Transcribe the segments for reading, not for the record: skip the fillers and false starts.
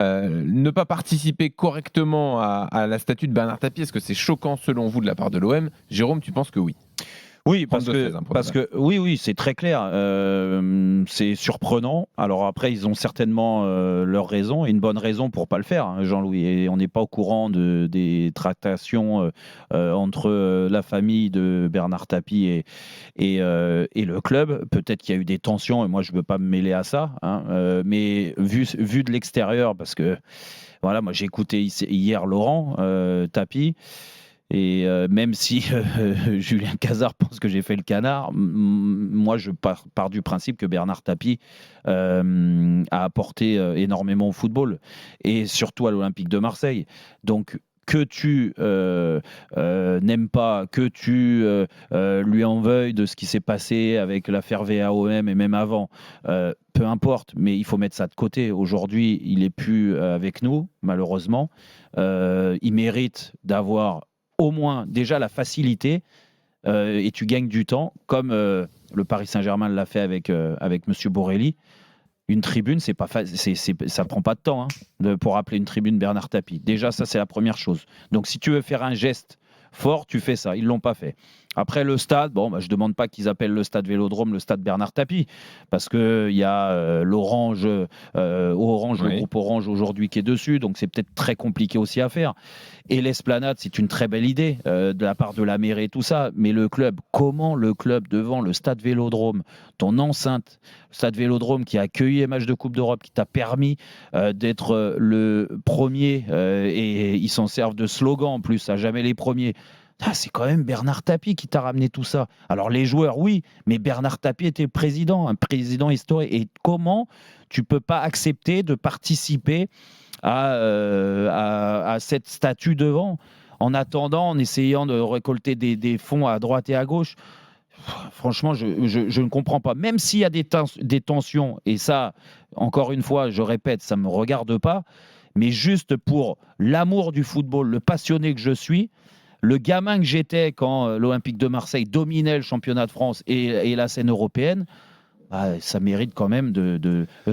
Ne pas participer correctement à la statue de Bernard Tapie, est-ce que c'est choquant selon vous de la part de l'OM? Jérôme, tu penses que oui? Oui, parce 32-16, hein, que oui, c'est très clair. C'est surprenant. Alors après, ils ont certainement leur raison, et une bonne raison pour pas le faire, hein, Jean-Louis. Et on n'est pas au courant des tractations entre la famille de Bernard Tapie et le club. Peut-être qu'il y a eu des tensions, et moi je veux pas me mêler à ça, hein. Mais vu de l'extérieur, parce que voilà, moi j'ai écouté hier Laurent Tapie. Et même si Julien Cazard pense que j'ai fait le canard, moi je pars du principe que Bernard Tapie a apporté énormément au football et surtout à l'Olympique de Marseille. Donc que tu n'aimes pas, que tu lui en veuilles de ce qui s'est passé avec l'affaire VAOM et même avant, peu importe, mais il faut mettre ça de côté. Aujourd'hui, il n'est plus avec nous, malheureusement. Il mérite d'avoir au moins déjà la facilité et tu gagnes du temps, comme le Paris Saint-Germain l'a fait avec Monsieur Borrelli. Une tribune, ça prend pas de temps pour appeler une tribune Bernard Tapie. Déjà, ça, c'est la première chose. Donc, si tu veux faire un geste fort, tu fais ça. Ils l'ont pas fait. Après, le stade, je demande pas qu'ils appellent le stade Vélodrome le stade Bernard Tapie, parce qu'il y a l'Orange, Orange, Oui. le groupe Orange aujourd'hui qui est dessus, donc c'est peut-être très compliqué aussi à faire. Et l'esplanade, c'est une très belle idée de la part de la mairie et tout ça, mais comment le club devant le stade Vélodrome, ton enceinte, stade Vélodrome qui a accueilli les matchs de Coupe d'Europe, qui t'a permis d'être le premier, et ils s'en servent de slogan en plus, à jamais les premiers. C'est quand même Bernard Tapie qui t'a ramené tout ça. Alors les joueurs, oui, mais Bernard Tapie était le président, un président historique. Et comment tu peux pas accepter de participer à cette statue devant, en essayant de récolter des fonds à droite et à gauche? Franchement, je ne comprends pas. Même s'il y a des tensions, et ça, encore une fois, je répète, ça ne me regarde pas, mais juste pour l'amour du football, le passionné que je suis, le gamin que j'étais quand l'Olympique de Marseille dominait le championnat de France et la scène européenne, ça mérite quand même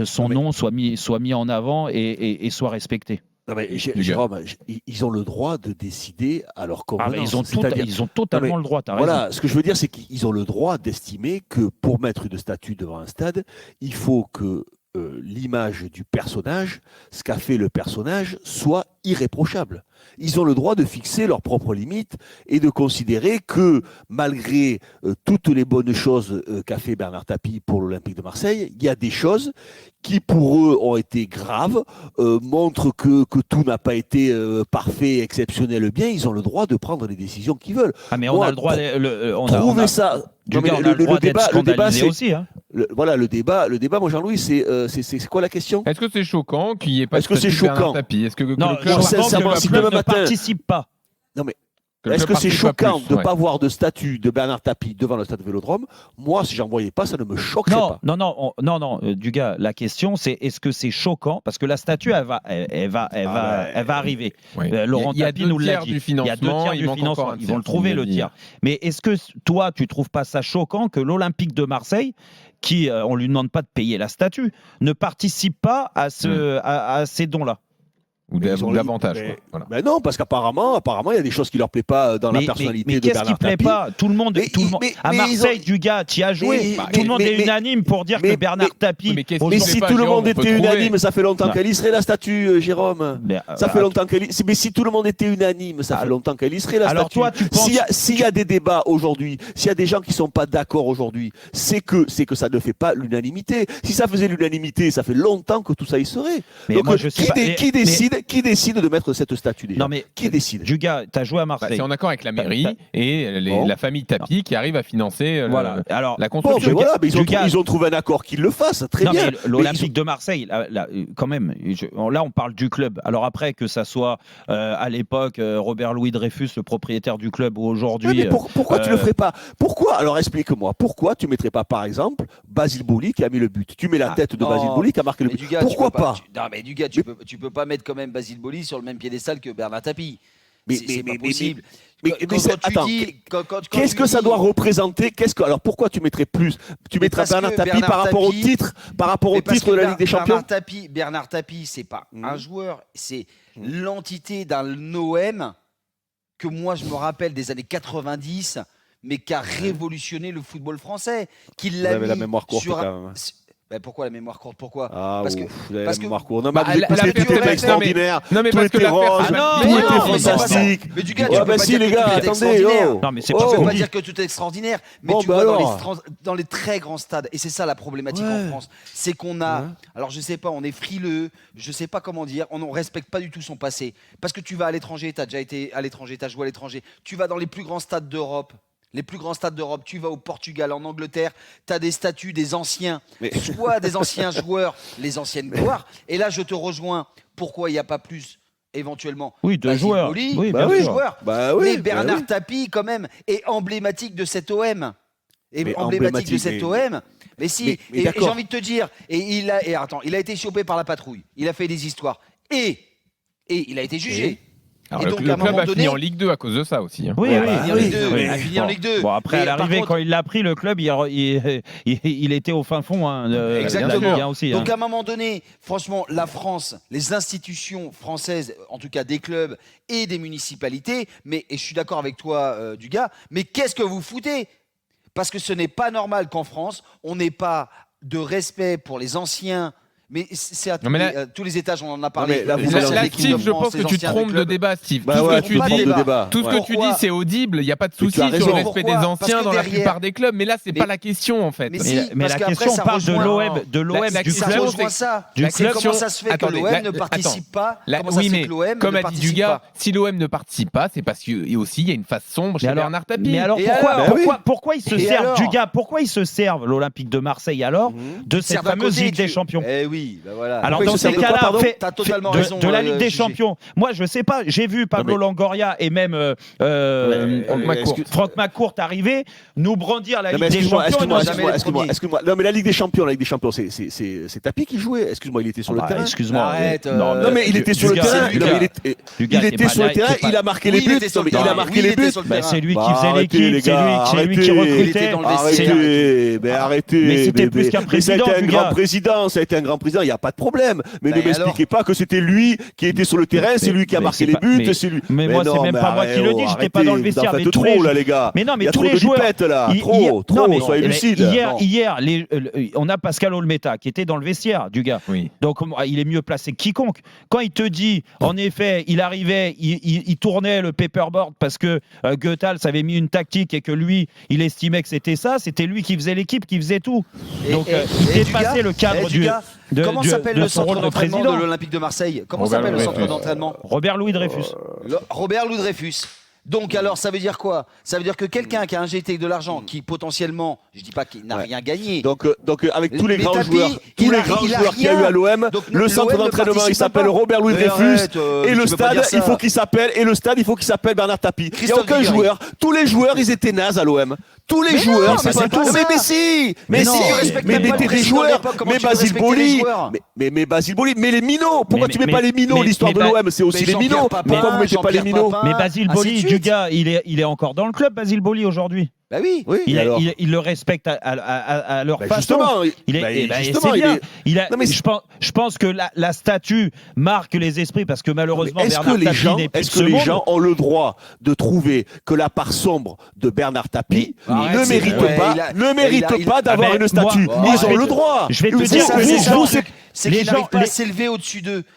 son nom soit mis en avant et soit respecté. Non mais Jérôme, ils ont le droit de décider à leur convenance. Ils ont totalement le droit, tu as voilà, raison. ce que je veux dire, c'est qu'ils ont le droit d'estimer que pour mettre une statue devant un stade, il faut que l'image du personnage, ce qu'a fait le personnage, soit irréprochable. Ils ont le droit de fixer leurs propres limites et de considérer que malgré toutes les bonnes choses qu'a fait Bernard Tapie pour l'Olympique de Marseille, il y a des choses qui pour eux ont été graves, montrent que tout n'a pas été parfait, exceptionnel, bien. Ils ont le droit de prendre les décisions qu'ils veulent. Mais on a le droit. Trouver ça. On a le droit d'être scandalisé aussi. Le débat, moi Jean-Louis, c'est quoi la question? Est-ce que c'est choquant qu'il n'y ait pas Est-ce que c'est choquant? Est-ce que le Non, club sincèrement, si demain ne matin participe pas. Non mais est-ce que c'est choquant de ne pas voir de statue de Bernard Tapie devant le stade Vélodrome? Moi, si j'en voyais pas, ça ne me choquerait pas. Non, Dugas, la question c'est est-ce que c'est choquant? Parce que la statue, elle va arriver. Oui. Laurent Il y a Tapie nous l'a dit. Il y a 2 tiers du financement. Ils vont le trouver, le tiers. Mais est-ce que toi, tu trouves pas ça choquant que l'Olympique de Marseille, qui, on lui demande pas de payer la statue, ne participe pas à ces dons-là? Ou davantage. Voilà. Ben non, parce qu'apparemment, il y a des choses qui leur plaît pas dans la personnalité de Bernard Tapie. Mais qu'est-ce qui plaît pas? Tout le monde, à Marseille, Dugas, tu y as joué. Tout le monde est unanime pour dire que Bernard Tapie. Mais si tout le monde était unanime, ça fait longtemps qu'elle y serait la statue, Jérôme. Ça fait longtemps qu'elle. Mais si tout le monde était unanime, ça fait longtemps qu'elle y serait la statue. Alors toi, tu penses s'il y a des débats aujourd'hui, s'il y a des gens qui sont pas d'accord aujourd'hui, c'est que ça ne fait pas l'unanimité. Si ça faisait l'unanimité, ça fait longtemps que tout ça y serait. Donc qui décide de mettre cette statue déjà? Non mais qui décide? Dugas, tu as joué à Marseille. C'est en accord avec la mairie et la famille Tapie qui arrive à financer la construction. Mais ils ont trouvé un accord qu'ils le fassent, très bien. Mais l'Olympique de Marseille, quand même, là on parle du club. Alors après que ça soit à l'époque Robert Louis Dreyfus, le propriétaire du club, ou aujourd'hui... mais pourquoi tu le ferais pas? Pourquoi? Alors explique-moi, pourquoi tu mettrais pas par exemple Basile Boli qui a mis le but? Tu mets la tête de Basile Boli qui a marqué le but. Pourquoi pas? Non mais Dugas, tu peux pas mettre quand même Basile Boli sur le même piédestal que Bernard Tapie. Mais- pas possible. mais attends, qu'est-ce que ça doit représenter? Alors pourquoi tu mettrais plus? Tu mettrais parce Bernard que Tapie Bernard par rapport au Tapie- titre, de la Ligue des Champions? Bernard Tapie, c'est pas Mhm. un joueur, c'est l'entité d'un OM que moi je me rappelle des années 90, mais qui a révolutionné le football français. Qui Vous l'a avez la mis mémoire courte sur quand même. Ben, pourquoi la mémoire courte? Pourquoi? Ah, Parce que- vous avez parce la que- mémoire courte. Non, Bah, mais la- tout la- était non, mais- extraordinaire. non, mais Tout parce que était l'affaire- rose, Ah non, tout mais était non, mais c'est pas ça. fantastique. Mais du gars, Ouais, tu peux bah pas si, dire les que gars, tout est attendez, extraordinaire. oh. Non, mais c'est Oh. pas Tu ce peux qu'on pas dit. dire que tout est extraordinaire, mais Bon, tu bah vois alors. dans les très grands stades, et c'est ça la problématique Ouais. en France, c'est qu'on a, Ouais. alors je sais pas, on est frileux, je sais pas comment dire, on ne respecte pas du tout son passé, parce que tu vas à l'étranger, tu as déjà été à l'étranger, tu as joué à l'étranger, tu vas dans les plus grands stades d'Europe. Les plus grands stades d'Europe, tu vas au Portugal, en Angleterre, tu as des statues des anciens, Mais- soit des anciens joueurs, les anciennes gloires. Et là, je te rejoins. Pourquoi il n'y a pas plus, éventuellement Oui, deux Basile joueurs. Boli, Oui, bah bien oui. sûr. joueurs. Bah oui, Mais bah Bernard oui. Tapie, quand même, est emblématique de cet OM. Et Mais emblématique de emblématique, cet mais- OM. Mais si, mais et d'accord. j'ai envie de te dire, il a été chopé par la patrouille. Il a fait des histoires. Et il a été jugé. Alors, Et le donc, le à un club moment a fini donné- en Ligue 2 à cause de ça aussi. Hein. Oui, Ouais, oui. bah, Il a fini en Ligue 2. oui. Il a fini en Bon. Ligue 2. Bon, après, Mais à par l'arrivée, contre- quand il l'a pris, le club, il était au fin fond de Exactement. la Ligue 1 aussi. Donc hein. à un moment donné, franchement, la France, les institutions françaises, en tout cas des clubs et des municipalités, et je suis d'accord avec toi, Dugas, mais qu'est-ce que vous foutez? Parce que ce n'est pas normal qu'en France, on n'ait pas de respect pour les anciens. Mais c'est à Non, mais là- tous les étages, on en a parlé. Non, mais là, Les vous anciens allez de Là, l'équipe Steve, de je France, pense que les tu te anciens des trompes de clubs. débat, Steve. Bah tout ouais, ce que tu tu parles dis, de débat. tout ce que tu Pourquoi dis, c'est audible. Il n'y a pas de Mais tu souci as sur raison. le respect des Pourquoi anciens Parce que dans la derrière- plupart des clubs. Mais là, c'est Mais- pas la question en fait. Mais Mais, si, mais parce la qu'après, question, ça on parle de rejoint- l'OM. De l'OM, La du Ça question, club. rejoint c'est- ça. du C'est club- comment ça se fait Attendez, que l'OM la- ne participe pas Comment ça oui, se fait mais que l'OM comme ne a dit participe Dugas, pas si l'OM ne participe pas, c'est parce qu'il aussi il y a une face sombre chez Mais alors- Bernard Tapie. Mais alors Et pourquoi, alors pourquoi ils se Et servent alors du gars? Pourquoi ils se servent l'Olympique de Marseille alors de cette Serre d'un fameuse côté, Ligue des Champions? Eh oui, ben voilà. Alors Pourquoi dans ils se ces servent de quoi, cas-là, pardon T'as totalement de, raison, de la Ligue des Gigi. Champions. Moi, je sais pas. J'ai vu Pablo Non, mais- Longoria et même Franck McCourt arriver nous brandir la Non, Ligue mais des excuse-moi, Champions. excuse-moi, et moi, jamais les excuse-moi. Non, mais la Ligue des Champions, c'est Tapie qui jouait. Excuse-moi, il était sur le Bah, terrain. excuse-moi. Arrête, Non, mais il était sur le Lucas, terrain. Lucas. Non, mais il était sur le terrain. Il a marqué les Oui, il buts. était sur Non, le mais il a terrain. marqué Oui, il les était buts. sur le Bah, terrain. c'est lui qui Bah, faisait arrêtez, l'équipe, les c'est gars, lui qui arrêtez. Il était recrutait. dans le vestiaire. Arrêtez, mais arrêtez. Mais c'était plus qu'un Mais ça a président, été un du grand gars. président, ça a été un grand président, il n'y a pas de problème. Mais Bah, ne m'expliquez pas que c'était lui qui était sur le terrain, c'est lui qui a mais marqué c'est les pas- buts, mais- c'est lui. mais moi, c'est non, même mais pas moi qui le dis, j'étais pas dans le arrêtez, vestiaire, vous en mais faites tous les trop, là, les gars. Mais non, mais Il y a tous trop les de joueurs. dupettes, là. Hi- Trop, non, mais- soyez mais lucide. Hier, on a Pascal Olmeta qui était dans le vestiaire du gars. Oui. Donc il est mieux placé que quiconque. Quand il te dit, en effet, il arrivait, il tournait le paperboard parce que Goethals avait mis une tactique et que lui, il estimait que c'était ça. C'était lui qui faisait l'équipe, qui faisait tout. Donc il dépassait le cadre Comment s'appelle de le son centre rôle de d'entraînement de président. l'Olympique de Marseille? Comment Robert s'appelle le Louis centre Dreyfus. d'entraînement? Robert Louis Dreyfus. Robert Louis Dreyfus. Donc alors ça veut dire quoi? Ça veut dire que quelqu'un qui a injecté de l'argent, qui potentiellement, je dis pas qu'il n'a rien gagné. Donc avec tous les Mais grands Tapie, joueurs, il a qu'il y a rien. eu à l'OM, Donc, le centre l'OM ne d'entraînement il participe s'appelle pas. Robert Louis Mais Dreyfus arrête, et tu le peux pas stade dire ça. il faut qu'il s'appelle Bernard Tapie. Il n'y a Christophe aucun Dugarry. joueur, tous les joueurs ils étaient nazes à l'OM. Tous les Mais joueurs, non, c'est mais pas c'est tout. pas ça. Mais si, Mais mais non, si, tu respectes mais même pas le mettez des président joueurs, d'époque, comment mais tu veux Basile respecter les Boli, joueurs mais Basile Boli, mais les minots. Pourquoi Mais- tu mets pas mais- les minots? mais- L'histoire de mais- l'OM, c'est aussi mais les Jean-Pierre minots. Papin, Pourquoi vous mettez pas les Jean-Pierre minots? Papin, Mais Basile ainsi de Boli, suite. du gars, il est encore dans le club, Basile Boli, aujourd'hui. Bah oui. Oui, Il, alors. il le respecte à leur Bah, façon. justement, Il est, bah, eh ben, justement, c'est il bien. est- Il a, Non, mais je pense que la statue marque les esprits parce que malheureusement Est-ce Bernard que les Tapie gens, n'est plus est-ce de que ce les monde. gens ont le droit de trouver que la part sombre de Bernard Tapie Arrête, ne c'est mérite vrai, pas, il a- ne mérite il a- pas d'avoir Ah ben, une statue? moi, Ils je ont vais le te- droit. je vais te Vous- dire, vous- les vous- gens- c'est- C'est les qu'ils gens- n'arrivent pas à les- s'élever au-dessus d'eux.